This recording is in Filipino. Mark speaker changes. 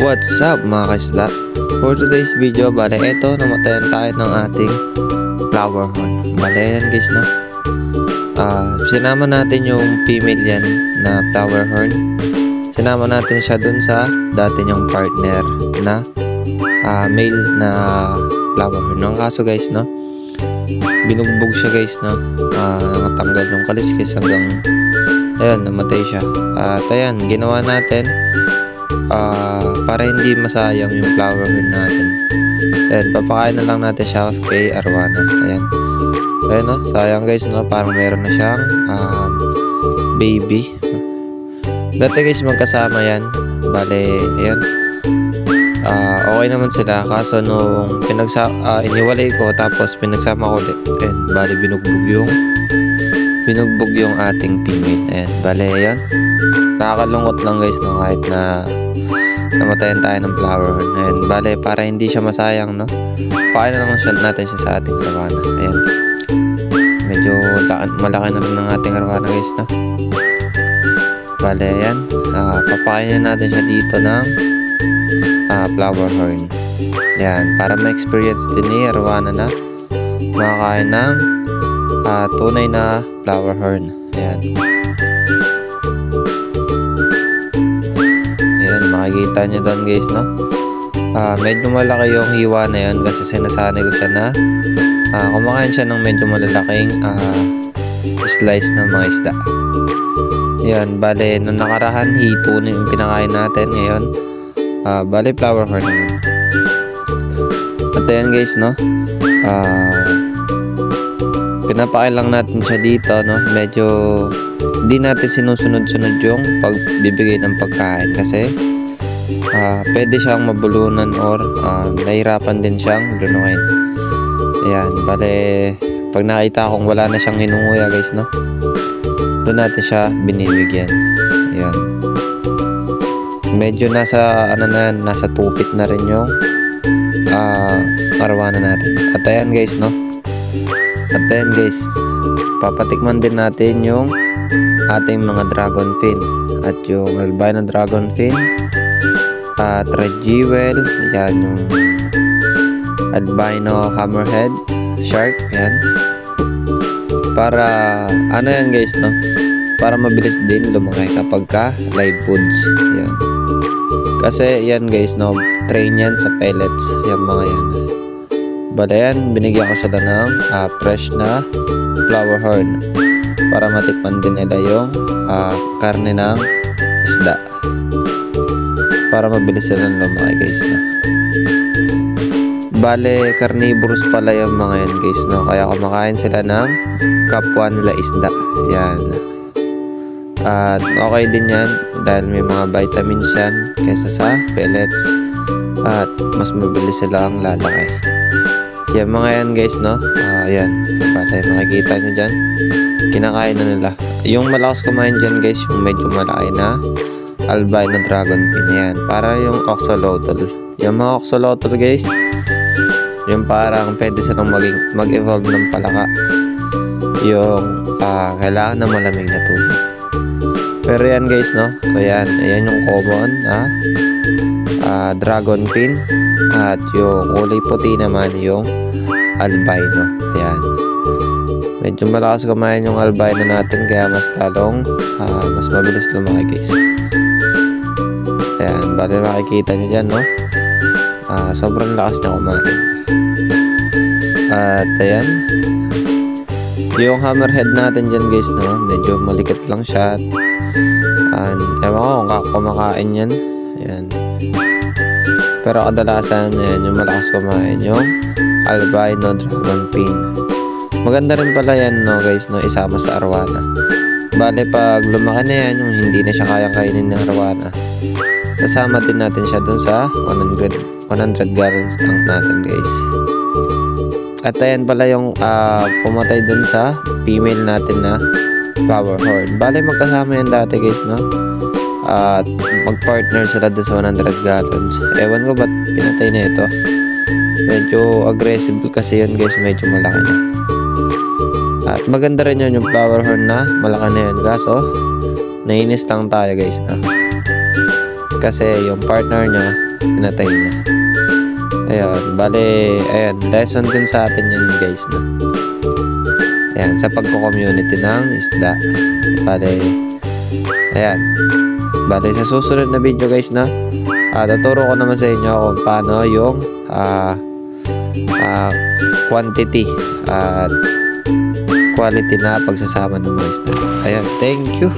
Speaker 1: What's up mga kaisla? For today's video, bale eto, namatayan tayo ng ating flower horn. Bale yan guys, no? Sinama natin yung female yan na flower horn. Sinama natin siya dun sa dati niyang partner na male na flower horn. Ang kaso guys, no? Binugbog siya guys, no? Nakatanggal yung kaliskis hanggang ayun, namatay siya. At ayan, ginawa natin para hindi masayang yung flower horn natin. Ayan, papakain na lang natin siya kay Arwana. Ayan. Ayan, no? Sayang guys, no? Parang meron na siyang baby. Dati guys, magkasama yan. Bale, ayan. Okay naman sila. Kaso nung iniwalay ko, tapos pinagsama ko ulit. Ayan, bale, binugbog yung ating female. Ayan, bale, ayan. Nakakalungkot lang guys, no? Kahit na namatayan tayo ng flower horn. Ayan, bale, para hindi siya masayang, no? Pakain na lang natin siya sa ating Arwana. Ayan. Medyo malaki na rin ng ating Arwana guys, no? Bale, ayan. Papakain na natin siya dito ng flower horn. Ayan, para ma-experience din ni Arwana na makakain ng tunay na flower horn. Ayan. Makikita nyo doon guys, no? Medyo malaki yung hiwa na yun kasi sinasanay ko siya na kumakain siya ng medyo malalaking slice ng mga isda. Yan, bale, nung nakarahan, hito na yung pinakain natin. Ngayon, bale, flower horn naman. At ayan guys, no? Pinapakain lang natin siya dito, no? Medyo hindi natin sinusunod-sunod yung pagbibigay ng pagkain kasi pwede siyang mabulunan or nahirapan din siyang lunukin. Ayan, bale, pag nakita kong wala na siyang hinunguya guys, no? Doon natin siya binibigyan. Ayan. Medyo nasa nasa tupit na rin yung Arwana natin. At ayan guys, no? At ayan guys, papatikman din natin yung ating mga dragon fin at yung albino dragon fin at red jewel. Yan yung albino hammerhead shark. Yan, para ano yan guys, no? Para mabilis din lumaki kapag ka live foods. Yan, kasi yan guys, no? Train yan sa pellets. Yan mga yan. Bale yan, binigyan ko sila ng fresh na flower horn para matikman din nila yung karne ng isda para mabilis silang lumaki guys, no? Bale, carnivorous pala yung mga yan guys, no? Kaya kumakain sila ng kapwa nila isda. Yan. At okay din yan dahil may mga vitamins yan kaysa sa pellets at mas mabilis silang lalaki. Yan mga yan guys, no? Yan, bale, makikita nyo dyan, kinakain na nila. Yung malakas kumain dyan guys, yung medyo malaki na albino dragon fin. Yan, para yung axolotl. Yung mga axolotl guys, yung parang pwede silang mag-evolve ng palaka. Yung kailangan na malamig na tubig. Pero yan guys, no? So yan, ayan yung common dragon fin. At yung kulay puti naman yung albino. Ayan. Medyo malakas kumain yung albino natin kaya mas lalong mas mabilis lumaki guys. Ayan, bali makikita nyo dyan, no? Sobrang lakas na kumain. At ayan, yung hammerhead natin dyan guys, no? Medyo malikat lang siya. Ewan ko kung kumakain yan. Ayan. Pero kadalasan, ayan, yung malakas kumain yung albino dragon fin. Maganda rin pala yan, no guys, no? Isama sa Arwana. Bale, pag lumaki na yan, yung hindi na siya kaya kainin ng Arwana, kasama din natin siya dun sa 100 gallons tank natin guys. At ayan pala yung pumatay dun sa female natin na flower horn. Bale, magkasama yan dati guys, no? At mag-partner sila doon sa 100 gallons. Ewan ko ba't pinatay na ito. Medyo aggressive kasi yun guys, medyo malaki na. At maganda rin yun yung flower horn na malaki na yun. Kaso, nainis lang tayo guys, na kasi yung partner niya pinatay niya. Ayun, bale, ayan, lesson din sa atin yan guys, no? Ayan, sa pagko-community ng isda. Bale, ayan. Bale, sa susunod na video guys, no? Tuturo ko naman sa inyo kung paano yung quantity at quality na pagsasama ng mga isda. Ayan, thank you.